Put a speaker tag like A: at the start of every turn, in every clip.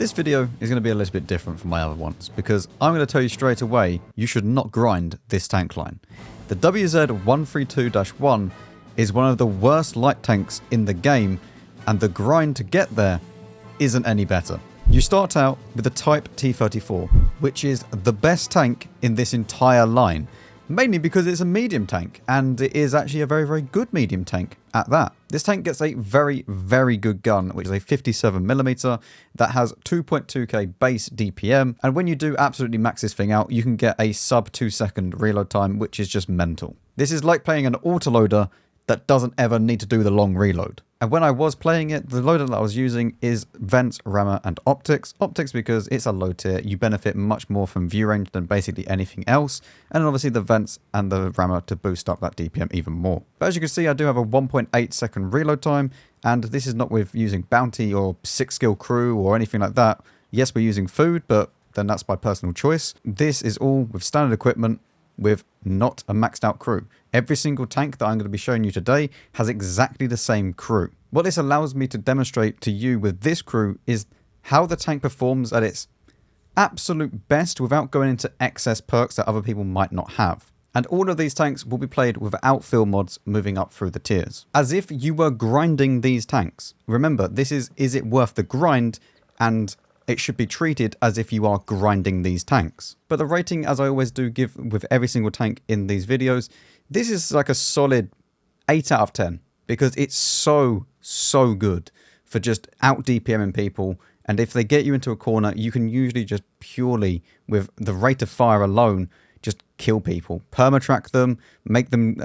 A: This video is going to be a little bit different from my other ones because I'm going to tell you straight away you should not grind this tank line. The WZ-132-1 is one of the worst light tanks in the game, and the grind to get there isn't any better. You start out with the Type T-34, which is the best tank in this entire line, mainly because it's a medium tank, and it is actually a very, very good medium tank at that. This tank gets a very, very good gun, which is a 57mm that has 2.2k base DPM, and when you do absolutely max this thing out, you can get a sub 2-second reload time, which is just mental. This is like playing an autoloader that doesn't ever need to do the long reload. And when I was playing it, the loader that I was using is Vents, Rammer, and Optics. Optics because it's a low tier, you benefit much more from view range than basically anything else. And then obviously the Vents and the Rammer to boost up that DPM even more. But as you can see, I do have a 1.8 second reload time, and this is not with using Bounty or 6-skill crew or anything like that. Yes, we're using food, but then that's by personal choice. This is all with standard equipment, with not a maxed out crew. Every single tank that I'm going to be showing you today has exactly the same crew. What this allows me to demonstrate to you with this crew is how the tank performs at its absolute best without going into excess perks that other people might not have. And all of these tanks will be played without field mods moving up through the tiers, as if you were grinding these tanks. Remember, this is it worth the grind, and it should be treated as if you are grinding these tanks. But the rating, as I always do give with every single tank in these videos, this is like a solid 8 out of 10. Because it's so good for just out DPMing people. And if they get you into a corner, you can usually just purely, with the rate of fire alone, just kill people. Permatrack them, make them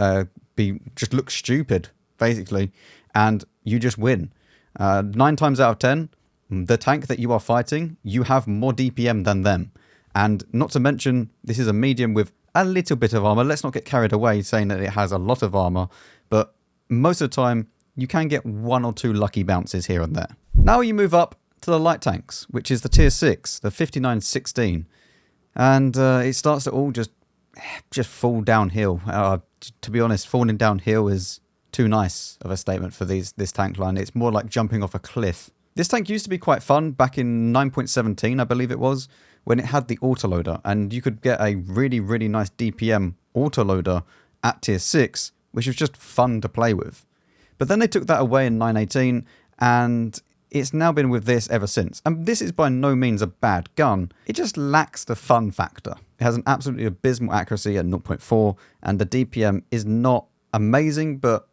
A: just look stupid, basically. And you just win. 9 times out of 10, the tank that you are fighting, you have more DPM than them. And not to mention, this is a medium with a little bit of armor. Let's not get carried away saying that it has a lot of armor. But most of the time, you can get 1 or 2 lucky bounces here and there. Now you move up to the light tanks, which is the tier 6, the 5916. And it starts to all just fall downhill. To be honest, falling downhill is too nice of a statement for this tank line. It's more like jumping off a cliff. This tank used to be quite fun back in 9.17, I believe it was, when it had the autoloader, and you could get a really, really nice DPM autoloader at tier 6, which was just fun to play with. But then they took that away in 9.18, and it's now been with this ever since. And this is by no means a bad gun, it just lacks the fun factor. It has an absolutely abysmal accuracy at 0.4, and the DPM is not amazing, but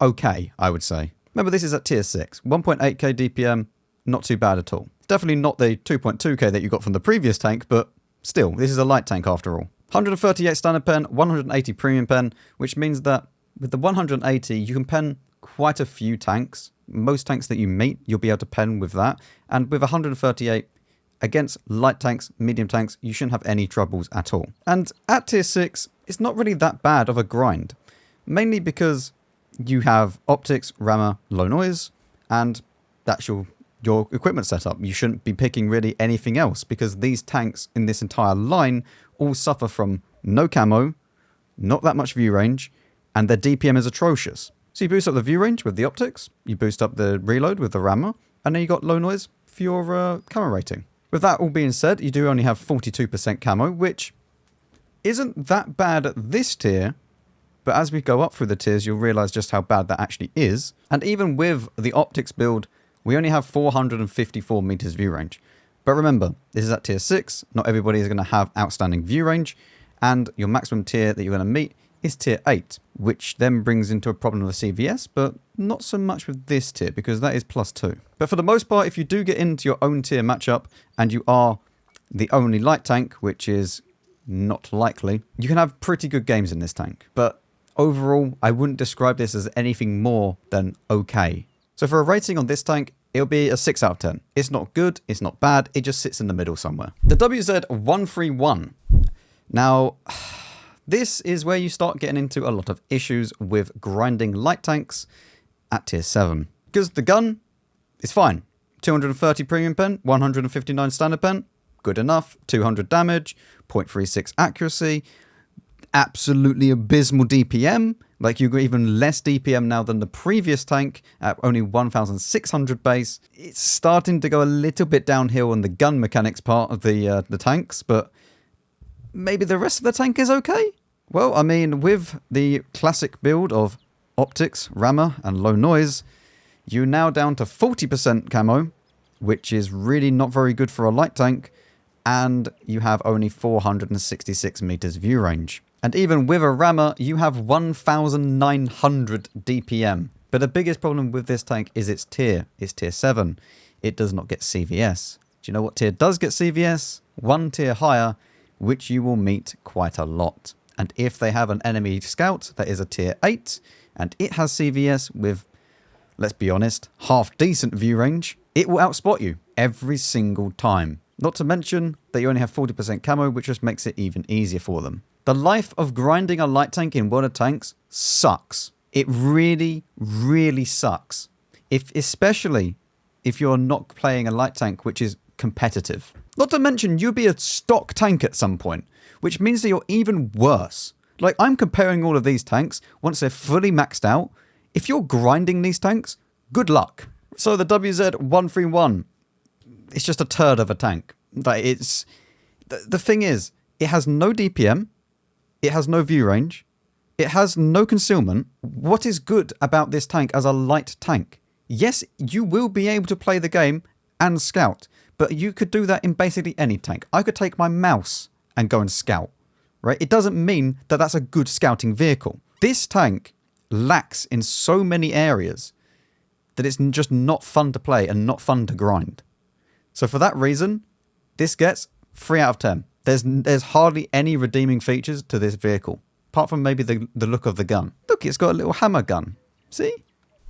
A: okay, I would say. Remember, this is at tier 6. 1.8k DPM, not too bad at all. It's definitely not the 2.2k that you got from the previous tank, but still, this is a light tank after all. 138 standard pen, 180 premium pen, which means that with the 180, you can pen quite a few tanks. Most tanks that you meet, you'll be able to pen with that. And with 138, against light tanks, medium tanks, you shouldn't have any troubles at all. And at tier 6, it's not really that bad of a grind. Mainly because you have optics, rammer, low noise, and that's your equipment setup. You shouldn't be picking really anything else, because these tanks in this entire line all suffer from no camo, not that much view range, and their DPM is atrocious. So you boost up the view range with the optics, you boost up the reload with the rammer, and then you got low noise for your camo rating. With that all being said, you do only have 42% camo, which isn't that bad at this tier. But as we go up through the tiers, you'll realize just how bad that actually is. And even with the optics build, we only have 454 meters view range. But remember, this is at tier 6. Not everybody is going to have outstanding view range. And your maximum tier that you're going to meet is tier 8, which then brings into a problem with CVS, but not so much with this tier, because that is +2. But for the most part, if you do get into your own tier matchup, and you are the only light tank, which is not likely, you can have pretty good games in this tank. But overall, I wouldn't describe this as anything more than okay. So for a rating on this tank, it'll be a 6 out of 10. It's not good, it's not bad, it just sits in the middle somewhere. The WZ-131. Now, this is where you start getting into a lot of issues with grinding light tanks at tier 7. Because the gun is fine. 230 premium pen, 159 standard pen, good enough. 200 damage, 0.36 accuracy. absolutely abysmal DPM. Like, you've got even less DPM now than the previous tank at only 1,600 base. It's starting to go a little bit downhill on the gun mechanics part of the tanks, but maybe the rest of the tank is okay? Well, I mean, with the classic build of optics, rammer, and low noise, you're now down to 40% camo, which is really not very good for a light tank, and you have only 466 meters view range. And even with a rammer, you have 1,900 DPM. But the biggest problem with this tank is its tier. It's tier 7. It does not get CVS. Do you know what tier does get CVS? One tier higher, which you will meet quite a lot. And if they have an enemy scout that is a tier 8, and it has CVS with, let's be honest, half decent view range, it will outspot you every single time. Not to mention that you only have 40% camo, which just makes it even easier for them. The life of grinding a light tank in World of Tanks sucks. It really, really sucks. Especially if you're not playing a light tank which is competitive. Not to mention you'll be a stock tank at some point, which means that you're even worse. Like, I'm comparing all of these tanks once they're fully maxed out. If you're grinding these tanks, good luck. So the WZ-131, it's just a turd of a tank. Like, it's the thing is, it has no DPM. It has no view range. It has no concealment. What is good about this tank as a light tank? Yes, you will be able to play the game and scout, but you could do that in basically any tank. I could take my mouse and go and scout, right? It doesn't mean that that's a good scouting vehicle. This tank lacks in so many areas that it's just not fun to play and not fun to grind. So for that reason, this gets 3 out of 10. There's hardly any redeeming features to this vehicle, apart from maybe the look of the gun. Look, it's got a little hammer gun. See?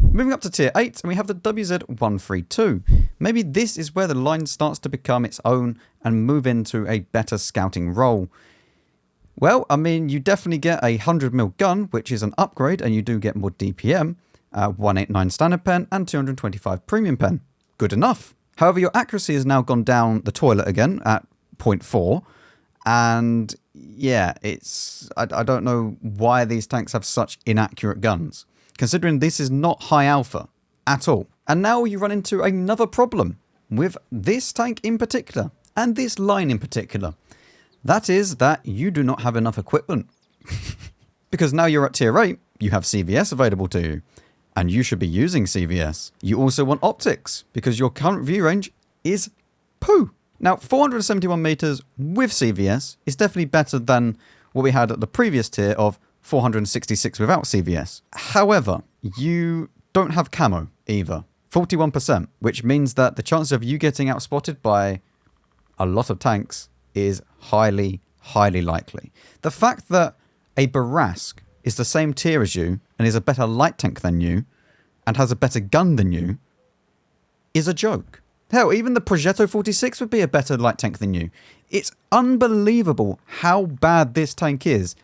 A: Moving up to tier 8, and we have the WZ-132. Maybe this is where the line starts to become its own and move into a better scouting role. Well, I mean, you definitely get a 100mm gun, which is an upgrade, and you do get more DPM, 189 standard pen, and 225 premium pen. Good enough. However, your accuracy has now gone down the toilet again at 0.4. And yeah, I don't know why these tanks have such inaccurate guns, considering this is not high alpha at all. And now you run into another problem with this tank in particular, and this line in particular. That is that you do not have enough equipment. Because now you're at tier 8, you have CVS available to you, and you should be using CVS. You also want optics, because your current view range is poo. Now, 471 meters with CVS is definitely better than what we had at the previous tier of 466 without CVS. However, you don't have camo either. 41%, which means that the chance of you getting outspotted by a lot of tanks is highly, highly likely. The fact that a Barask is the same tier as you and is a better light tank than you and has a better gun than you is a joke. Hell, even the Progetto 46 would be a better light tank than you. It's unbelievable how bad this tank is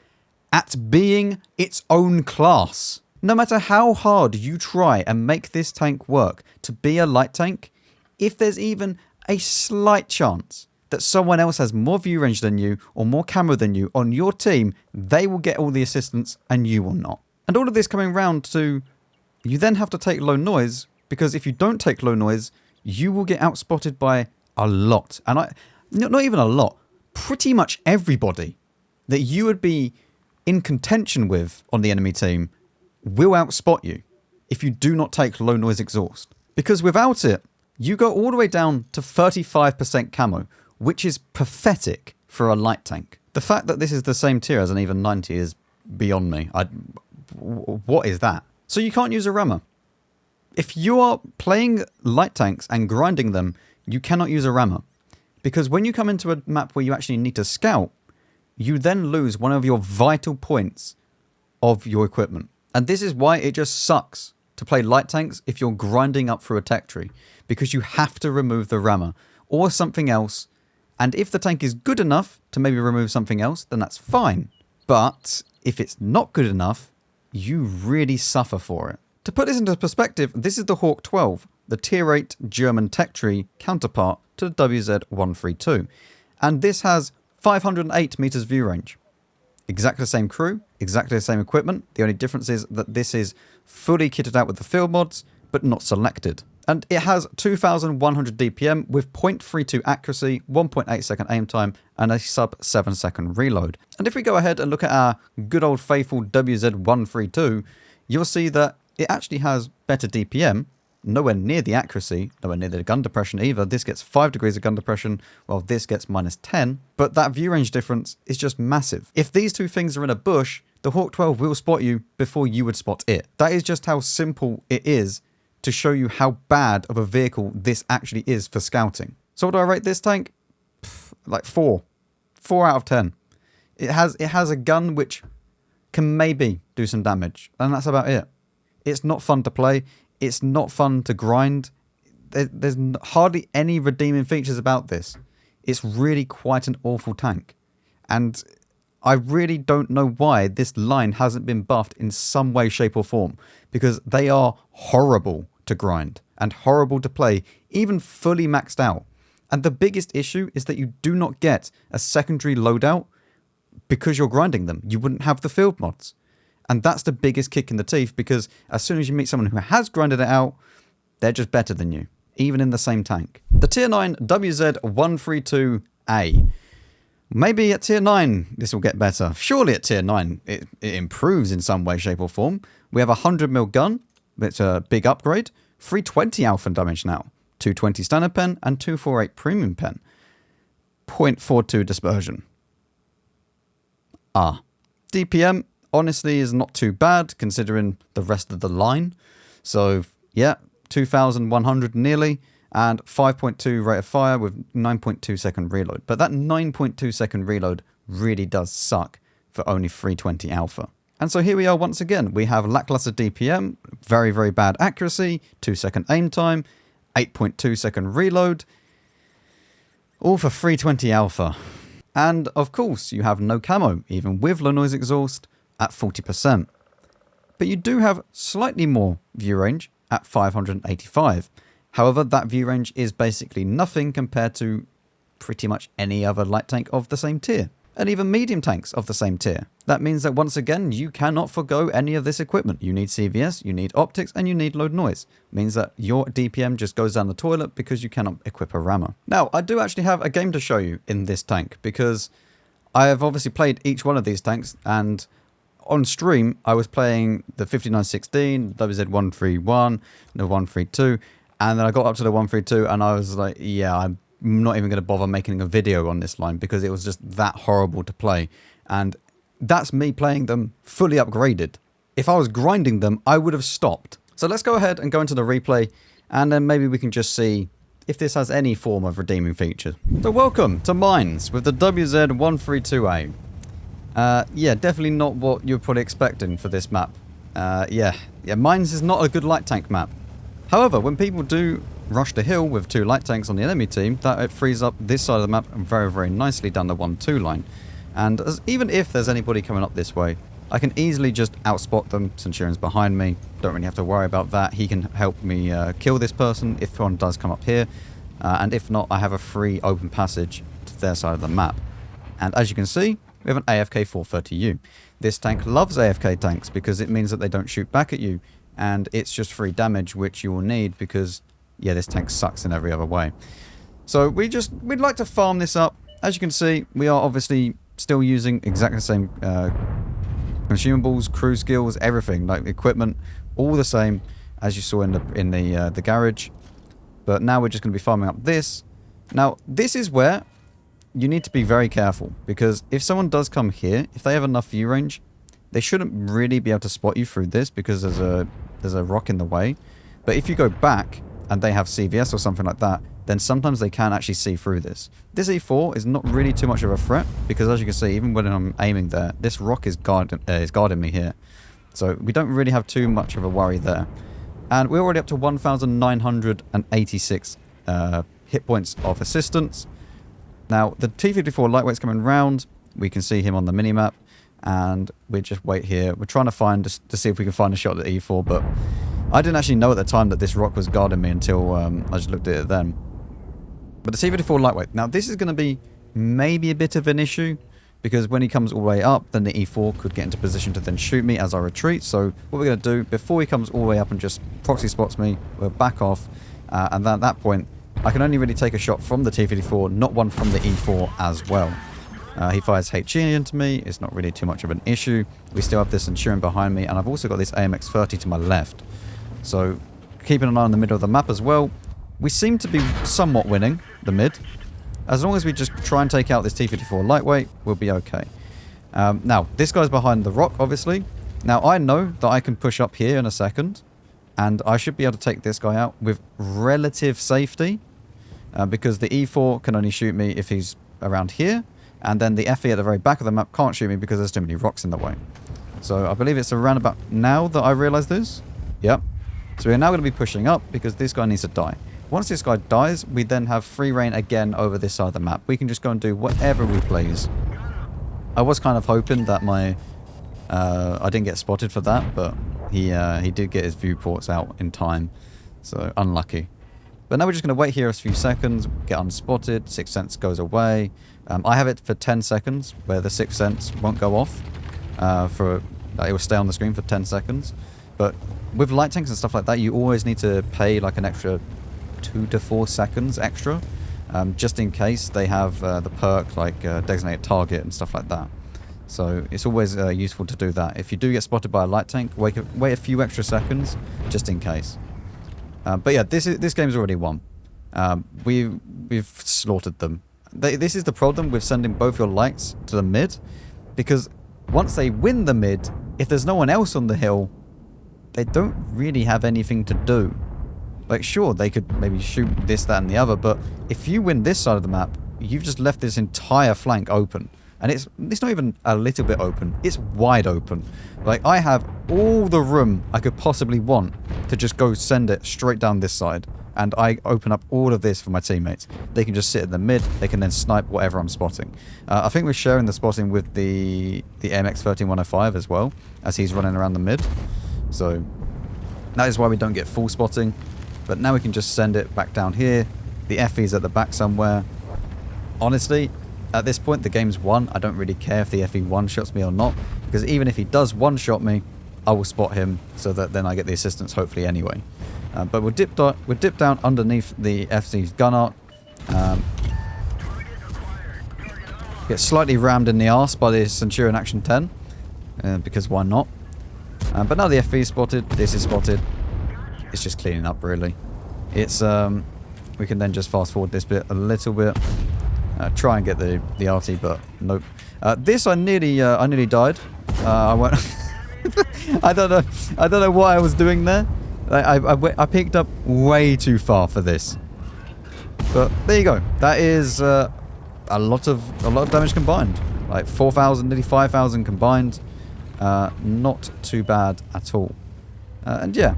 A: at being its own class. No matter how hard you try and make this tank work to be a light tank, if there's even a slight chance that someone else has more view range than you or more camo than you on your team, they will get all the assistance and you will not. And all of this coming round to, you then have to take low noise, because if you don't take low noise, you will get outspotted by a lot. And not even a lot, pretty much everybody that you would be in contention with on the enemy team will outspot you if you do not take low noise exhaust. Because without it, you go all the way down to 35% camo, which is pathetic for a light tank. The fact that this is the same tier as an even 90 is beyond me. What is that? So you can't use a rammer. If you are playing light tanks and grinding them, you cannot use a rammer. Because when you come into a map where you actually need to scout, you then lose one of your vital points of your equipment. And this is why it just sucks to play light tanks if you're grinding up through a tech tree. Because you have to remove the rammer or something else. And if the tank is good enough to maybe remove something else, then that's fine. But if it's not good enough, you really suffer for it. To put this into perspective, this is the Hawk 12, the tier 8 German tech tree counterpart to the WZ-132. And this has 508 meters view range. Exactly the same crew, exactly the same equipment. The only difference is that this is fully kitted out with the field mods, but not selected. And it has 2,100 DPM with 0.32 accuracy, 1.8 second aim time, and a sub 7 second reload. And if we go ahead and look at our good old faithful WZ-132, you'll see that it actually has better DPM, nowhere near the accuracy, nowhere near the gun depression either. This gets 5 degrees of gun depression, while this gets -10. But that view range difference is just massive. If these two things are in a bush, the Hawk 12 will spot you before you would spot it. That is just how simple it is to show you how bad of a vehicle this actually is for scouting. So what do I rate this tank? Like 4. 4 out of 10. It has a gun which can maybe do some damage, and that's about it. It's not fun to play. It's not fun to grind. There's hardly any redeeming features about this. It's really quite an awful tank. And I really don't know why this line hasn't been buffed in some way, shape or form. Because they are horrible to grind and horrible to play, even fully maxed out. And the biggest issue is that you do not get a secondary loadout because you're grinding them. You wouldn't have the field mods. And that's the biggest kick in the teeth, because as soon as you meet someone who has grinded it out, they're just better than you, even in the same tank. The Tier 9 WZ-132-A. Maybe at Tier 9 this will get better. Surely at Tier 9 it improves in some way, shape or form. We have a 100mm gun. It's a big upgrade. 320 alpha damage now. 220 standard pen and 248 premium pen. 0.42 dispersion. DPM honestly is not too bad considering the rest of the line. So yeah, 2,100 nearly, and 5.2 rate of fire with 9.2 second reload. But that 9.2 second reload really does suck for only 320 alpha. And so here we are once again. We have lackluster DPM, very, very bad accuracy, 2 second aim time, 8.2 second reload, all for 320 alpha. And of course, you have no camo, even with low noise exhaust at 40%. But you do have slightly more view range at 585. However, that view range is basically nothing compared to pretty much any other light tank of the same tier, and even medium tanks of the same tier. That means that once again, you cannot forgo any of this equipment. You need CVS, you need optics, and you need low noise. It means that your DPM just goes down the toilet because you cannot equip a rammer. Now, I do actually have a game to show you in this tank, because I have obviously played each one of these tanks, and on stream, I was playing the 5916, WZ-131, the 132, and then I got up to the 132, and I was like, yeah, I'm not even going to bother making a video on this line because it was just that horrible to play. And that's me playing them fully upgraded. If I was grinding them, I would have stopped. So let's go ahead and go into the replay, and then maybe we can just see if this has any form of redeeming feature. So welcome to Mines with the WZ-132-A. Yeah, definitely not what you're probably expecting for this map. Yeah, Mines is not a good light tank map. However, when people do rush the hill with 2 light tanks on the enemy team, that it frees up this side of the map very, very nicely down the 1-2 line. And even if there's anybody coming up this way, I can easily just outspot them. Centurion's behind me. Don't really have to worry about that. He can help me kill this person if one does come up here. And if not, I have a free open passage to their side of the map. And as you can see, we have an AFK 430U. This tank loves AFK tanks because it means that they don't shoot back at you. And it's just free damage, which you will need because, yeah, this tank sucks in every other way. So we'd like to farm this up. As you can see, we are obviously still using exactly the same consumables, crew skills, everything, like equipment, all the same as you saw in the garage. But now we're just going to be farming up this. Now, this is where you need to be very careful, because if someone does come here, if they have enough view range, they shouldn't really be able to spot you through this because there's a rock in the way. But if you go back and they have CVS or something like that, then sometimes they can actually see through this. This E4 is not really too much of a threat because, as you can see, even when I'm aiming there, this rock is guarding me here. So we don't really have too much of a worry there. And we're already up to 1,986 hit points of assistance. Now, the T-54 lightweight's coming round. We can see him on the minimap. And we just wait here. We're trying to see if we can find a shot at the E4, but I didn't actually know at the time that this rock was guarding me until I just looked at it then. But the T-54 lightweight. Now, this is going to be maybe a bit of an issue because when he comes all the way up, then the E4 could get into position to then shoot me as I retreat. So what we're going to do, before he comes all the way up and just proxy spots me, we'll back off, and then at that point, I can only really take a shot from the T-54, not one from the E4 as well. He fires HE into me. It's not really too much of an issue. We still have this Centurion behind me, and I've also got this AMX-30 to my left. So keeping an eye on the middle of the map as well. We seem to be somewhat winning the mid. As long as we just try and take out this T-54 lightweight, we'll be okay. Now, this guy's behind the rock, obviously. Now, I know that I can push up here in a second, and I should be able to take this guy out with relative safety, because the E4 can only shoot me if he's around here, and then the FE at the very back of the map can't shoot me because there's too many rocks in the way. So I believe it's around about now that I realise this. Yep. So we're now going to be pushing up because this guy needs to die. Once this guy dies, we then have free reign again over this side of the map. We can just go and do whatever we please. I was kind of hoping that my... I didn't get spotted for that, but he did get his viewports out in time. So, unlucky. But now we're just going to wait here a few seconds, get unspotted, Sixth Sense goes away. I have it for 10 seconds, where the Sixth Sense won't go off. It will stay on the screen for 10 seconds. But with light tanks and stuff like that, you always need to pay like an extra 2 to 4 seconds extra, just in case they have the perk like designated target and stuff like that. So it's always useful to do that. If you do get spotted by a light tank, wait a few extra seconds just in case. But yeah, this game's already won. We've slaughtered them. This is the problem with sending both your lights to the mid, because once they win the mid, if there's no one else on the hill, they don't really have anything to do. Like, sure, they could maybe shoot this, that, and the other, but if you win this side of the map, you've just left this entire flank open. And it's not even a little bit open, it's wide open. Like, I have all the room I could possibly want to just go send it straight down this side. And I open up all of this for my teammates. They can just sit in the mid, they can then snipe whatever I'm spotting. I think we're sharing the spotting with the MX-132-1 as well, as he's running around the mid. So, that is why we don't get full spotting. But now we can just send it back down here. The FE's at the back somewhere. Honestly, at this point, the game's won. I don't really care if the FE one-shots me or not, because even if he does one-shot me, I will spot him so that then I get the assistance hopefully anyway. But we'll dip down underneath the FC's gun arc. Get slightly rammed in the arse by the Centurion Action 10, because why not? But now the FE is spotted, this is spotted. It's just cleaning up, really. It's we can then just fast forward this bit a little bit, try and get the RT, but nope. This I nearly died. I went. I don't know what I was doing there. I picked up way too far for this. But there you go. That is a lot of damage combined. Like 4,000, nearly 5,000 combined. Not too bad at all. And yeah.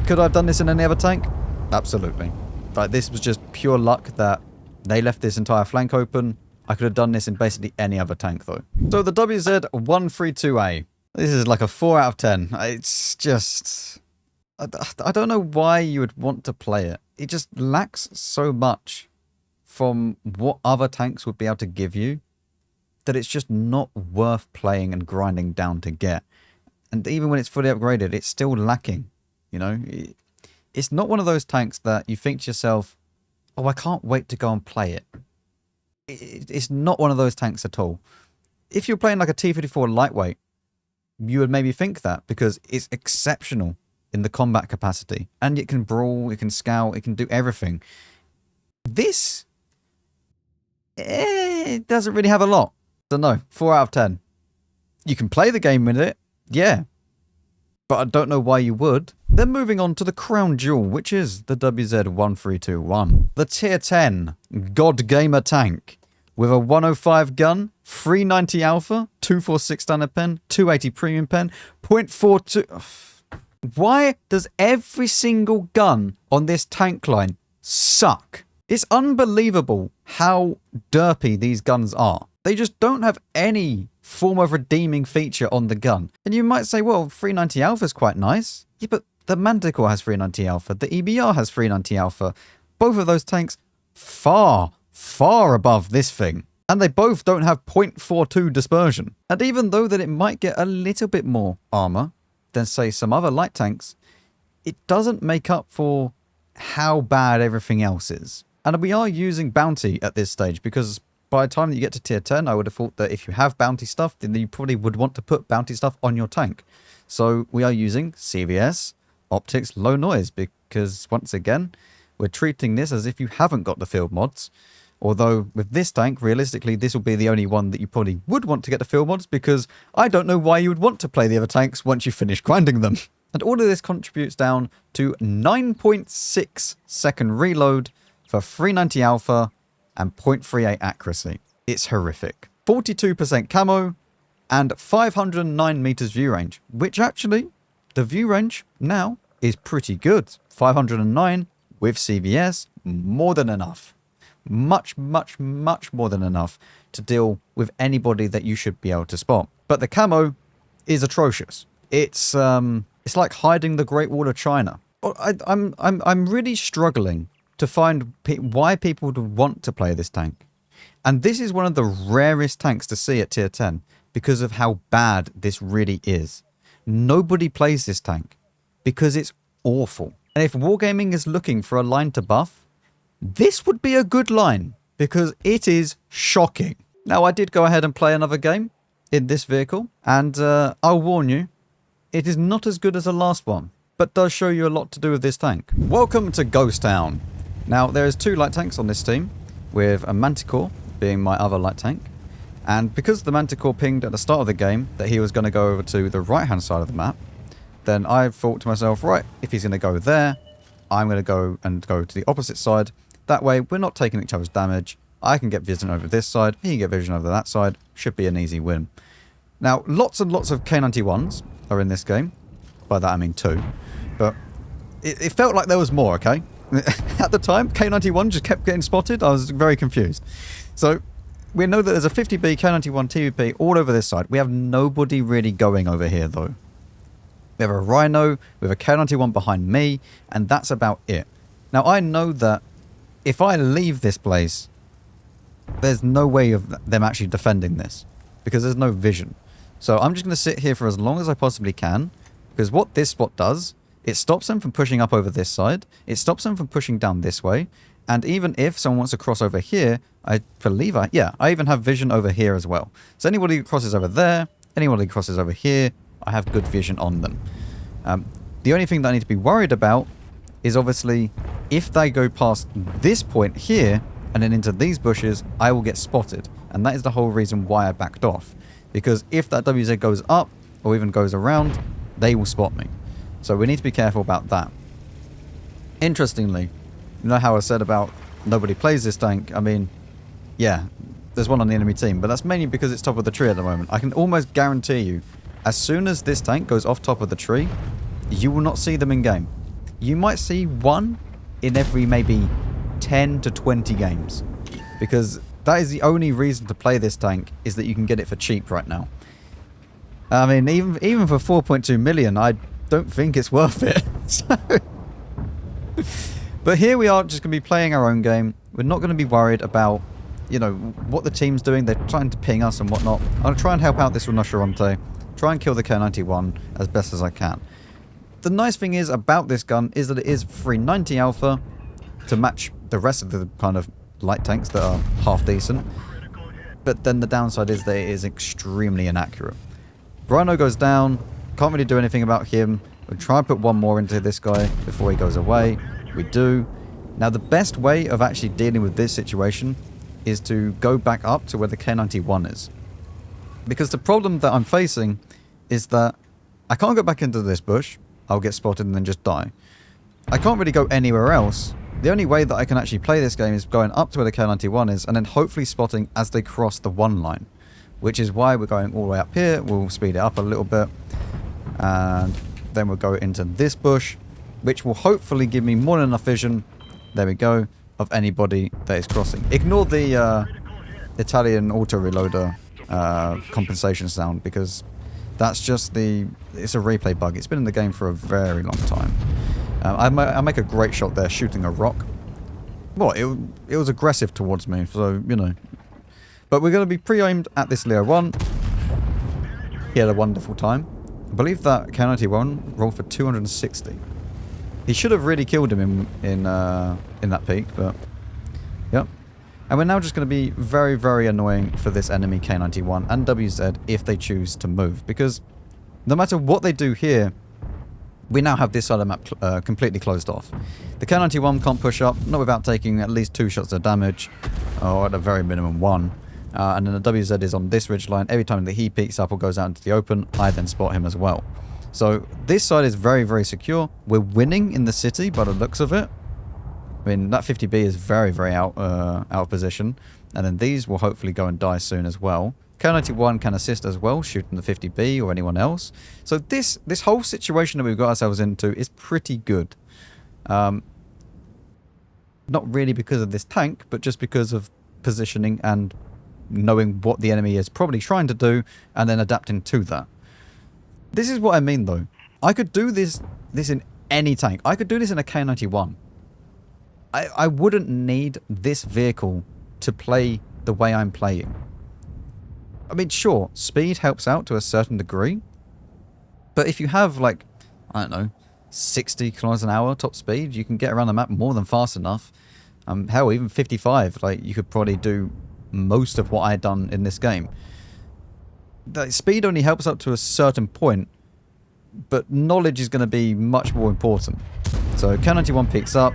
A: Could I have done this in any other tank? Absolutely. Like, this was just pure luck that they left this entire flank open. I could have done this in basically any other tank, though. So the WZ-132-1. This is like a 4 out of 10. It's just... I don't know why you would want to play it. It just lacks so much from what other tanks would be able to give you that it's just not worth playing and grinding down to get. And even when it's fully upgraded, it's still lacking. You know, it's not one of those tanks that you think to yourself, oh, I can't wait to go and play it. It's not one of those tanks at all. If you're playing like a T-54 lightweight, you would maybe think that because it's exceptional in the combat capacity. And it can brawl, it can scout, it can do everything. This, it doesn't really have a lot. So no, 4 out of 10. You can play the game with it, yeah. But I don't know why you would. Then moving on to the crown jewel, which is the WZ-132-1. The tier 10 God Gamer tank with a 105 gun, 390 alpha, 246 standard pen, 280 premium pen, 0.42... Why does every single gun on this tank line suck? It's unbelievable how derpy these guns are. They just don't have any form of redeeming feature on the gun. And you might say, well, 390 alpha is quite nice. Yeah, but the Manticore has 390 alpha. The EBR has 390 alpha. Both of those tanks far, far above this thing. And they both don't have 0.42 dispersion. And even though that it might get a little bit more armor than, say, some other light tanks, it doesn't make up for how bad everything else is. And we are using bounty at this stage, because by the time that you get to tier 10, I would have thought that if you have bounty stuff, then you probably would want to put bounty stuff on your tank. So we are using CVS, optics, low noise, because once again, we're treating this as if you haven't got the field mods. Although with this tank, realistically, this will be the only one that you probably would want to get the field mods, because I don't know why you would want to play the other tanks once you finish grinding them. And all of this contributes down to 9.6 second reload for 390 alpha and 0.38 accuracy. It's horrific. 42% camo and 509 meters view range, which actually, the view range now is pretty good. 509 with CVS, more than enough. Much, much, much more than enough to deal with anybody that you should be able to spot. But the camo is atrocious. It's like hiding the Great Wall of China. I'm really struggling to find why people would want to play this tank. And this is one of the rarest tanks to see at tier 10 because of how bad this really is. Nobody plays this tank because it's awful. And if Wargaming is looking for a line to buff, this would be a good line because it is shocking. Now, I did go ahead and play another game in this vehicle, and I'll warn you, it is not as good as the last one, but does show you a lot to do with this tank. Welcome to Ghost Town. Now, there is 2 light tanks on this team, with a Manticore being my other light tank. And because the Manticore pinged at the start of the game that he was going to go over to the right-hand side of the map, then I thought to myself, right, if he's going to go there, I'm going to go to the opposite side. That way, we're not taking each other's damage. I can get vision over this side, he can get vision over that side. Should be an easy win. Now, lots and lots of K91s are in this game. By that I mean 2. But it felt like there was more, okay? At the time, K91 just kept getting spotted. I was very confused. So, we know that there's a 50B K91 TVP all over this side. We have nobody really going over here, though. We have a Rhino with a K91 behind me, and that's about it. Now, I know that if I leave this place, there's no way of them actually defending this, because there's no vision. So I'm just going to sit here for as long as I possibly can, because what this spot does, it stops them from pushing up over this side, it stops them from pushing down this way, and even if someone wants to cross over here, I believe I even have vision over here as well. So anybody who crosses over there, anybody who crosses over here, I have good vision on them. The only thing that I need to be worried about is obviously if they go past this point here and then into these bushes, I will get spotted. And that is the whole reason why I backed off. Because if that WZ goes up or even goes around, they will spot me. So we need to be careful about that. Interestingly, you know how I said about nobody plays this tank? I mean, yeah, there's one on the enemy team, but that's mainly because it's top of the tree at the moment. I can almost guarantee you, as soon as this tank goes off top of the tree, you will not see them in game. You might see one in every maybe 10 to 20 games. Because that is the only reason to play this tank, is that you can get it for cheap right now. I mean, even for 4.2 million, I don't think it's worth it. So, but here we are just going to be playing our own game. We're not going to be worried about, you know, what the team's doing. They're trying to ping us and whatnot. I'm going to try and help out this Rhinoceronte. Try and kill the K91 as best as I can. The nice thing is about this gun is that it is 390 alpha to match the rest of the kind of light tanks that are half decent. But then the downside is that it is extremely inaccurate. Rhino goes down. Can't really do anything about him. We'll try and put one more into this guy before he goes away. We do. Now the best way of actually dealing with this situation is to go back up to where the K91 is. Because the problem that I'm facing is that I can't go back into this bush. I'll get spotted and then just die. I can't really go anywhere else. The only way that I can actually play this game is going up to where the K91 is and then hopefully spotting as they cross the 1 line. Which is why we're going all the way up here. We'll speed it up a little bit. And then we'll go into this bush, which will hopefully give me more than enough vision, there we go, of anybody that is crossing. Ignore the Italian auto-reloader compensation sound, because that's just it's a replay bug. It's been in the game for a very long time. I make a great shot there shooting a rock. Well, it was aggressive towards me, so, you know. But we're going to be pre-aimed at this Leo 1. He had a wonderful time. I believe that K91 rolled for 260. He should have really killed him in that peak, but yep. And we're now just going to be very, very annoying for this enemy K91 and WZ if they choose to move. Because no matter what they do here, we now have this side of the map completely closed off. The K91 can't push up, not without taking at least 2 shots of damage, or at a very minimum 1. And then the WZ is on this ridgeline. Every time that he peeks up or goes out into the open, I then spot him as well. So this side is very, very secure. We're winning in the city by the looks of it. I mean, that 50B is very, very out of position. And then these will hopefully go and die soon as well. K91 can assist as well, shooting the 50B or anyone else. So this whole situation that we've got ourselves into is pretty good. Not really because of this tank, but just because of positioning and knowing what the enemy is probably trying to do and then adapting to that. This is what I mean though. I could do this in any tank. I could do this in a K91. I wouldn't need this vehicle to play the way I'm playing. I mean, sure, speed helps out to a certain degree. But if you have, like, I don't know, 60 kilometers an hour top speed, you can get around the map more than fast enough. Hell, even 55, like, you could probably do most of what I had done in this game. The speed only helps up to a certain point, but knowledge is going to be much more important. So, K91 peeks up.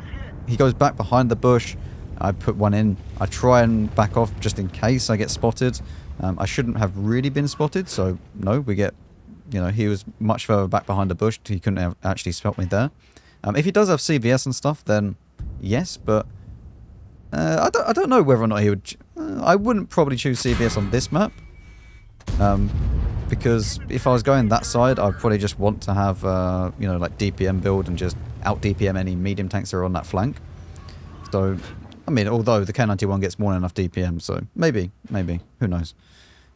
A: He goes back behind the bush. I put one in. I try and back off just in case I get spotted. I shouldn't have really been spotted, so no, we get, you know, he was much further back behind the bush. He couldn't have actually spot me there. If he does have CVS and stuff, then yes, but I don't know whether or not he would. I wouldn't probably choose CVS on this map, because if I was going that side, I'd probably just want to have, you know, like DPM build and just out DPM any medium tanks that are on that flank. So, I mean, although the K91 gets more than enough DPM, so maybe, who knows.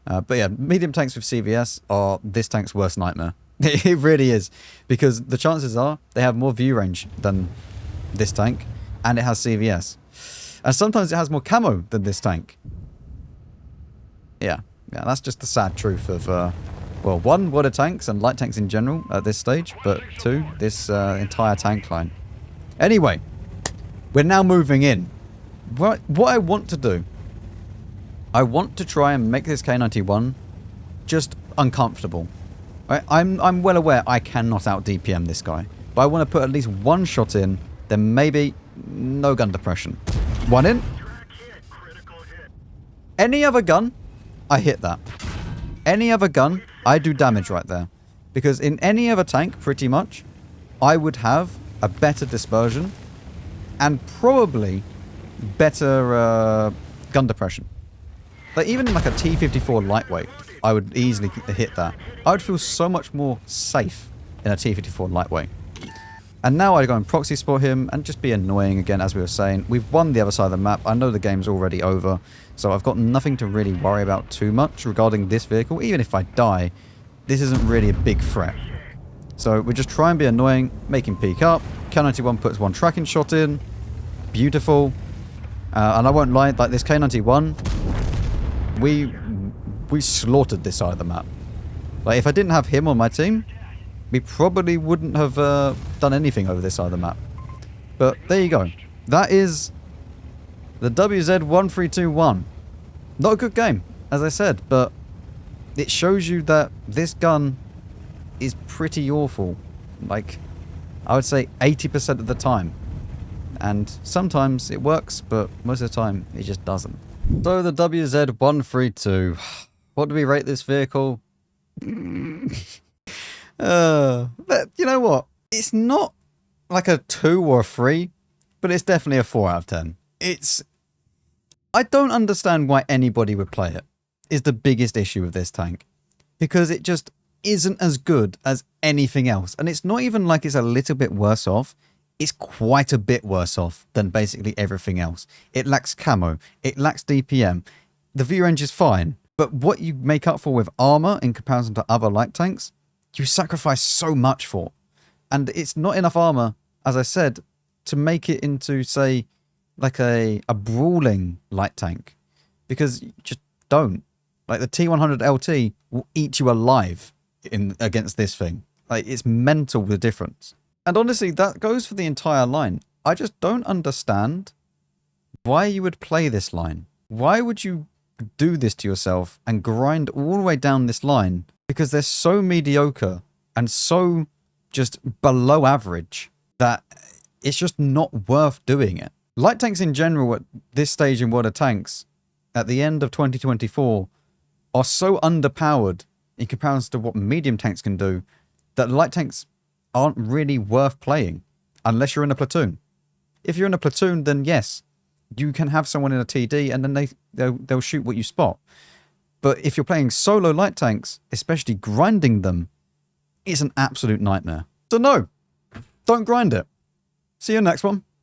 A: But yeah, medium tanks with CVS are this tank's worst nightmare. It really is, because the chances are they have more view range than this tank, and it has CVS. And sometimes it has more camo than this tank. Yeah, that's just the sad truth of, well, 1, water tanks and light tanks in general at this stage, but 2, this entire tank line. Anyway, we're now moving in. What I want to do, I want to try and make this K91 just uncomfortable. Right? I'm well aware I cannot out DPM this guy, but I want to put at least 1 shot in, then maybe no gun depression. 1 in. Any other gun, I hit that. Any other gun, I do damage right there. Because in any other tank, pretty much, I would have a better dispersion and probably better gun depression. Like even in like a T-54 lightweight, I would easily hit that. I would feel so much more safe in a T-54 lightweight. And now I go and proxy spot him and just be annoying again, as we were saying. We've won the other side of the map. I know the game's already over, so I've got nothing to really worry about too much regarding this vehicle. Even if I die, this isn't really a big threat. So we just try and be annoying, make him peek up. K91 puts 1 tracking shot in. Beautiful. And I won't lie, like this K91, we slaughtered this side of the map. Like if I didn't have him on my team, we probably wouldn't have done anything over this side of the map. But there you go. That is the WZ-132-1. Not a good game, as I said, but it shows you that this gun is pretty awful. Like, I would say 80% of the time. And sometimes it works, but most of the time it just doesn't. So the WZ-132. What do we rate this vehicle? But you know what? It's not like a 2 or a 3, but it's definitely a 4 out of 10. I don't understand why anybody would play it, is the biggest issue with this tank. Because it just isn't as good as anything else. And it's not even like it's a little bit worse off. It's quite a bit worse off than basically everything else. It lacks camo. It lacks DPM. The view range is fine. But what you make up for with armor in comparison to other light tanks, you sacrifice so much for. And it's not enough armor, as I said, to make it into, say, like a brawling light tank. Because don't. Like, the T100 LT will eat you alive against this thing. Like, it's mental, the difference. And honestly, that goes for the entire line. I just don't understand why you would play this line. Why would you do this to yourself and grind all the way down this line? Because they're so mediocre and so just below average that it's just not worth doing it. Light tanks in general at this stage in World of Tanks, at the end of 2024, are so underpowered in comparison to what medium tanks can do that light tanks aren't really worth playing unless you're in a platoon. If you're in a platoon, then yes, you can have someone in a TD and then they'll shoot what you spot. But if you're playing solo light tanks, especially grinding them, it's an absolute nightmare. So no, don't grind it. See you next one.